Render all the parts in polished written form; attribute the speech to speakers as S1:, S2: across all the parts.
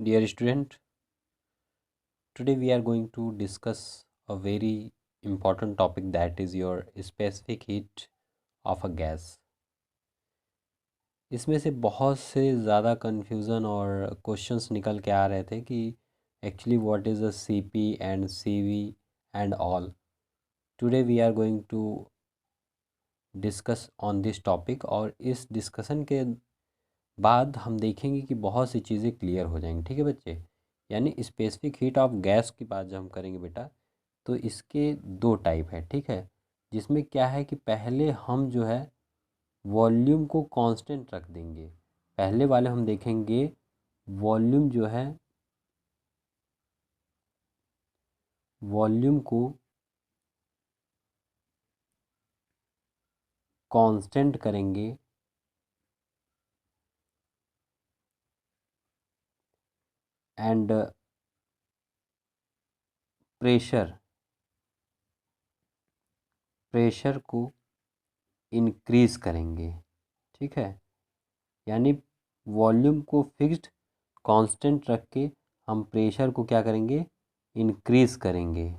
S1: Dear student, today we are going to discuss a very important topic, that is your specific heat of a gas. इसमें से बहुत से ज़्यादा confusion और questions निकल के आ रहे थे कि actually what is a CP and CV and all. Today we are going to discuss on this topic, और इस डिस्कशन के बाद हम देखेंगे कि बहुत सी चीज़ें क्लियर हो जाएंगी. ठीक है बच्चे? यानी स्पेसिफिक हीट ऑफ गैस की बात जब हम करेंगे बेटा, तो इसके दो टाइप है. ठीक है? जिसमें क्या है कि पहले हम जो है वॉल्यूम को कांस्टेंट रख देंगे. पहले वाले हम देखेंगे वॉल्यूम जो है, वॉल्यूम को कांस्टेंट करेंगे एंड प्रेशर प्रेशर को इंक्रीज करेंगे. ठीक है? यानी वॉल्यूम को फिक्स्ड कांस्टेंट रख के हम प्रेशर को क्या करेंगे, इंक्रीज करेंगे.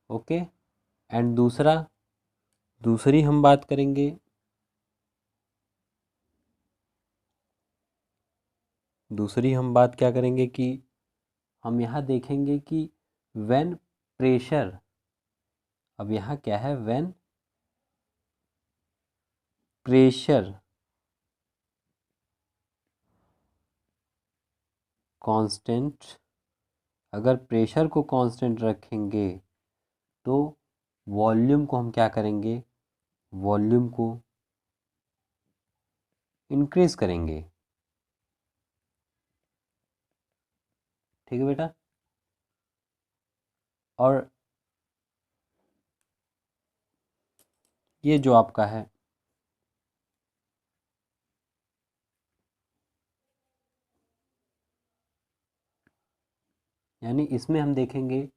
S1: ओके. एंड दूसरी हम बात करेंगे, दूसरी हम बात क्या करेंगे कि हम यहाँ देखेंगे कि व्हेन प्रेशर, अब यहाँ क्या है, व्हेन प्रेशर कांस्टेंट, अगर प्रेशर को कांस्टेंट रखेंगे तो वॉल्यूम को हम क्या करेंगे, वॉल्यूम को इंक्रीज करेंगे. ठीक है बेटा? और ये जो आपका है, यानी इसमें हम देखेंगे,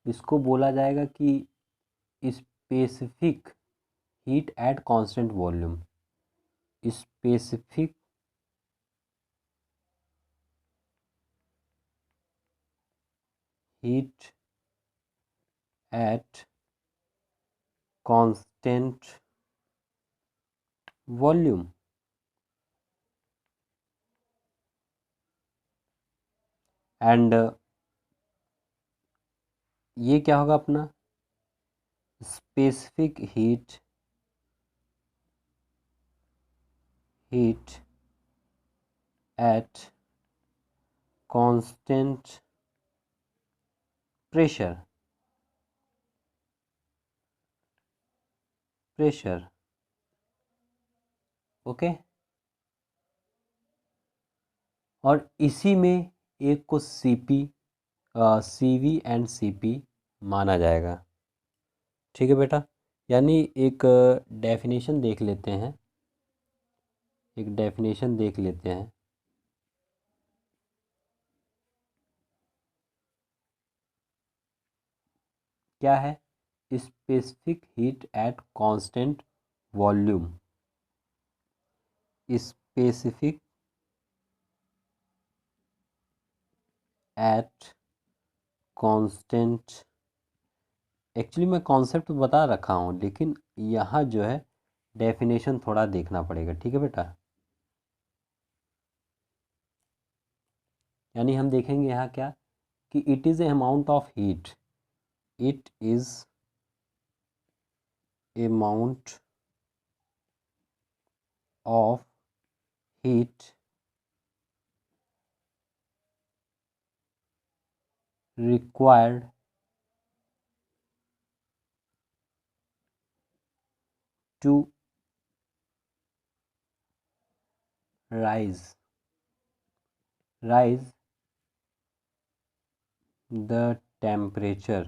S1: इसको बोला जाएगा कि specific heat at constant volume. Specific heat at constant volume. And ये क्या होगा अपना, specific heat at constant pressure. Okay. और इसी में एक को सीवी एंड सीपी माना जाएगा. ठीक है बेटा? यानी एक डेफिनेशन देख लेते हैं, एक डेफिनेशन देख लेते हैं. क्या है? Specific heat at constant volume. Specific at constant, actually मैं कॉन्सेप्ट बता रखा हूँ, लेकिन यहाँ जो है डेफिनेशन थोड़ा देखना पड़ेगा. ठीक है बेटा? यानी हम देखेंगे यहाँ क्या, कि it is a amount of heat, it is amount of heat required to rise the temperature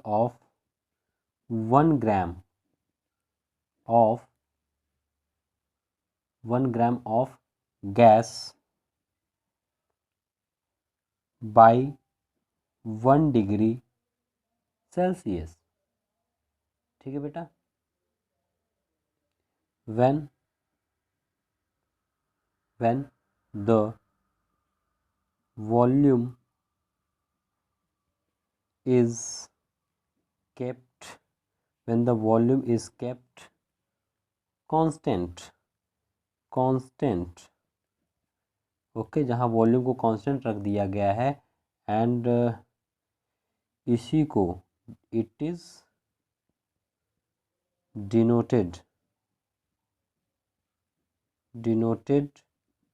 S1: of 1 gram of 1 gram of gas by 1 degree Celsius. ठीक है बेटा? when when the volume is kept constant okay, जहाँ volume को constant रख दिया गया है and इसी को it is denoted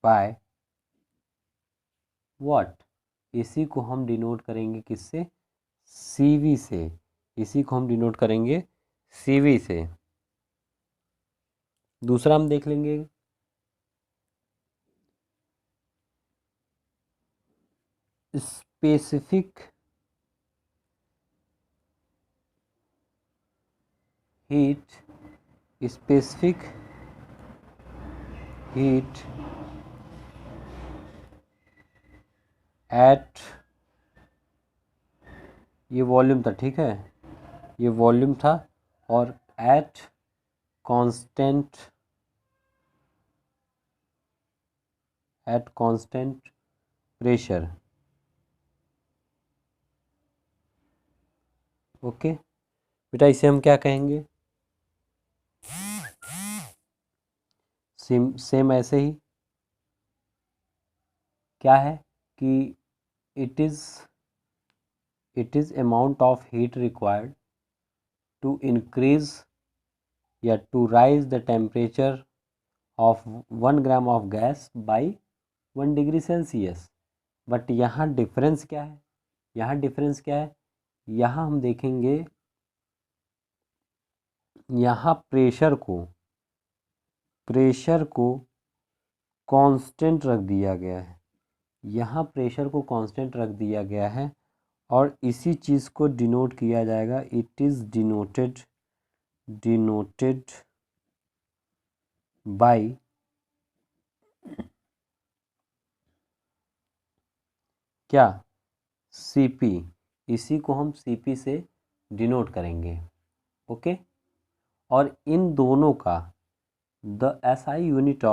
S1: by what, इसी को हम डिनोट करेंगे किससे, CV से, इसी को हम डिनोट करेंगे CV से। दूसरा हम देख लेंगे, स्पेसिफिक हीट एट, ये वॉल्यूम था, ठीक है, ये वॉल्यूम था, और एट कांस्टेंट प्रेशर। ओके बेटा, इसे हम क्या कहेंगे, सेम ऐसे ही क्या है कि it is amount of heat required to increase या to rise the temperature of 1 gram of gas by 1 degree Celsius. But यहाँ डिफरेंस क्या है, यहाँ हम देखेंगे, यहाँ प्रेशर को कांस्टेंट रख दिया गया है, और इसी चीज़ को डिनोट किया जाएगा, इट इज़ डिनोटेड बाय क्या, CP, इसी को हम CP से डिनोट करेंगे। ओके, और इन दोनों का the SI unit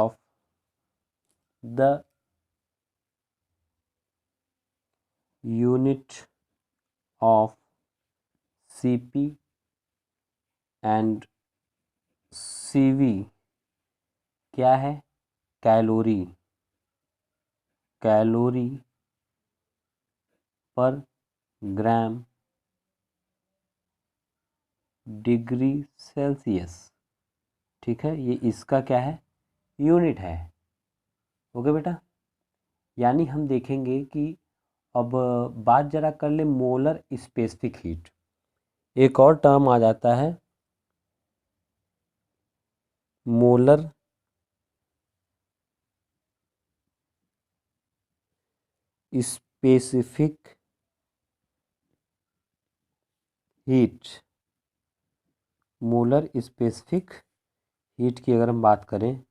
S1: of CP and CV क्या है, कैलोरी पर ग्राम डिग्री सेल्सियस, ठीक है, ये इसका क्या है, यूनिट है। ओके बेटा, यानी हम देखेंगे कि अब बात जरा कर ले मोलर स्पेसिफिक हीट, एक और टर्म आ जाता है molar specific heat. Molar specific heat की अगर हम बात करें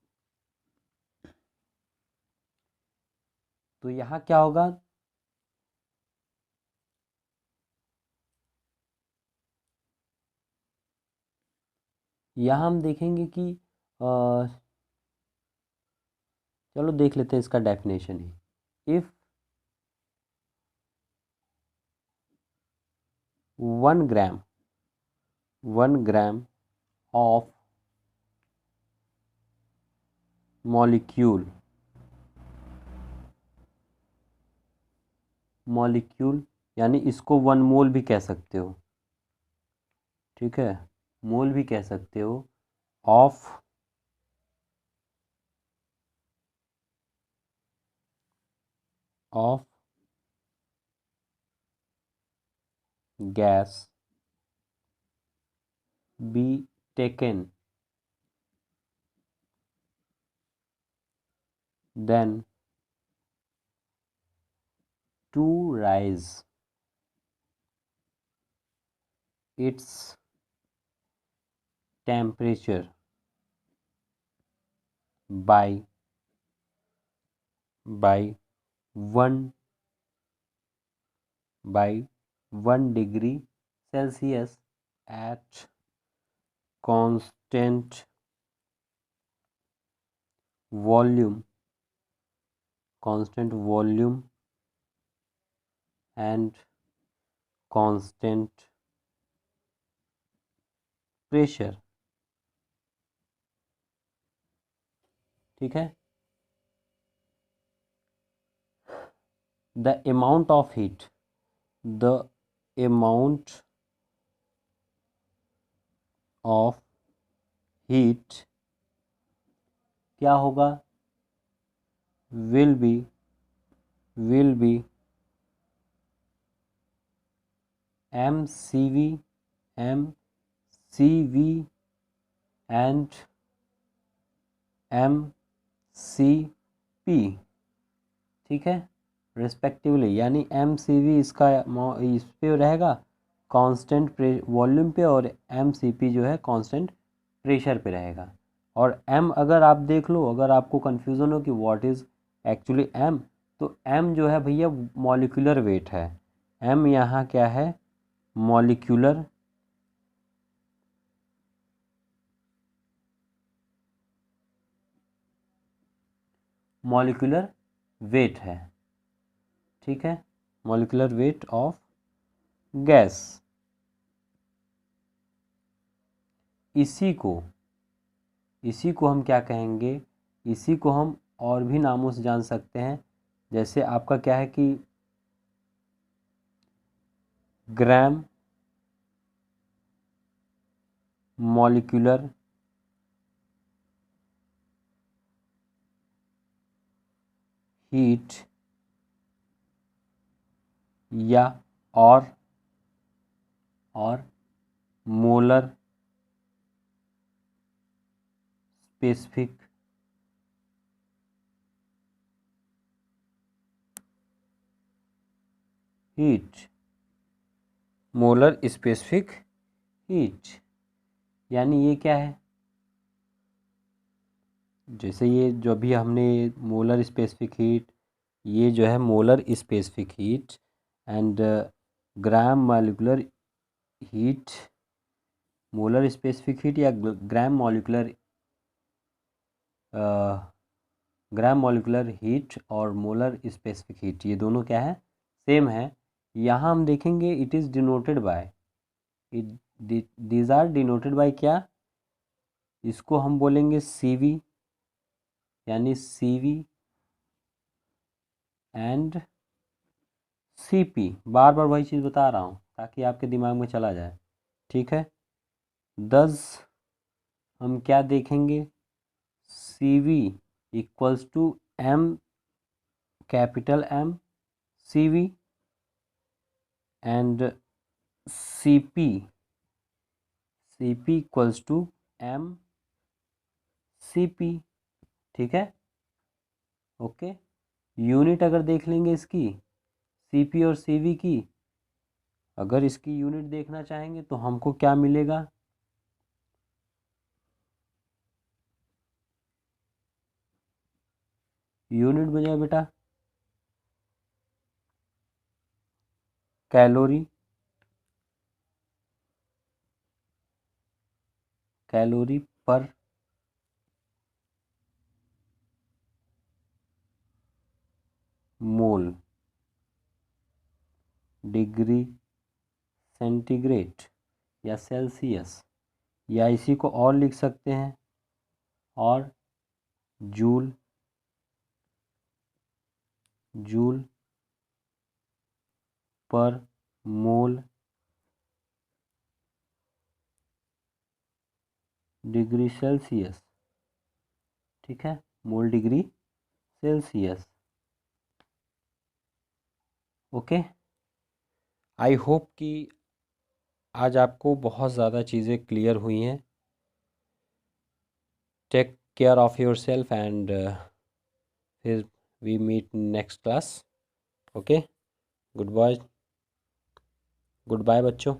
S1: तो यहाँ क्या होगा, यहाँ हम देखेंगे कि चलो देख लेते हैं इसका definition he. If 1 gram of molecule, यानी इसको 1 मोल भी कह सकते हो, ठीक है, मोल भी कह सकते हो, of gas be taken, then to rise its temperature by 1 degree Celsius at constant volume constant volume and constant pressure. ठीक है। The amount of heat, the amount of heat क्या होगा, will be mcv and mcp। ठीक है, respectively, यानी mcv इसका इस पे रहेगा कांस्टेंट वॉल्यूम पे, और mcp जो है कांस्टेंट प्रेशर पे रहेगा। और m अगर आप देख लो, अगर आपको कन्फ्यूज़न हो कि व्हाट इज़ एक्चुअली m, तो m जो है भैया मॉलिक्यूलर वेट है। m यहाँ क्या है, मॉलिक्यूलर वेट है। ठीक है, मॉलिक्यूलर वेट ऑफ गैस। इसी को हम क्या कहेंगे, इसी को हम और भी नामों से जान सकते हैं। जैसे आपका क्या है कि ग्राम मॉलिक्यूलर हीट, या और molar specific heat, molar specific heat. यानी ये क्या है, जैसे ये जो भी हमने मोलर स्पेसिफिक हीट, ये जो है molar specific heat and gram molecular heat, molar specific heat या ग्राम मॉलिक्यूलर हीट और मोलर स्पेसिफिक हीट, ये दोनों क्या है, सेम है। यहाँ हम देखेंगे it is denoted by, these are denoted by क्या, इसको हम बोलेंगे CV, यानी CV एंड CP। बार बार वही चीज़ बता रहा हूँ ताकि आपके दिमाग में चला जाए। ठीक है, 10 हम क्या देखेंगे, CV equals to M, capital M CV and CP equals to M CP। ठीक है, ओके। यूनिट अगर देख लेंगे इसकी, CP और CV की, अगर इसकी यूनिट देखना चाहेंगे तो हमको क्या मिलेगा, यूनिट बजा बेटा कैलोरी पर मोल डिग्री सेंटीग्रेड या सेल्सियस, या इसी को और लिख सकते हैं, और जूल पर मोल डिग्री सेल्सियस। ठीक है, mole degree Celsius. Okay, I hope कि आज आपको बहुत ज़्यादा चीज़ें क्लियर हुई हैं। Take care of yourself and फिर we meet next class. Okay, good bye बच्चों।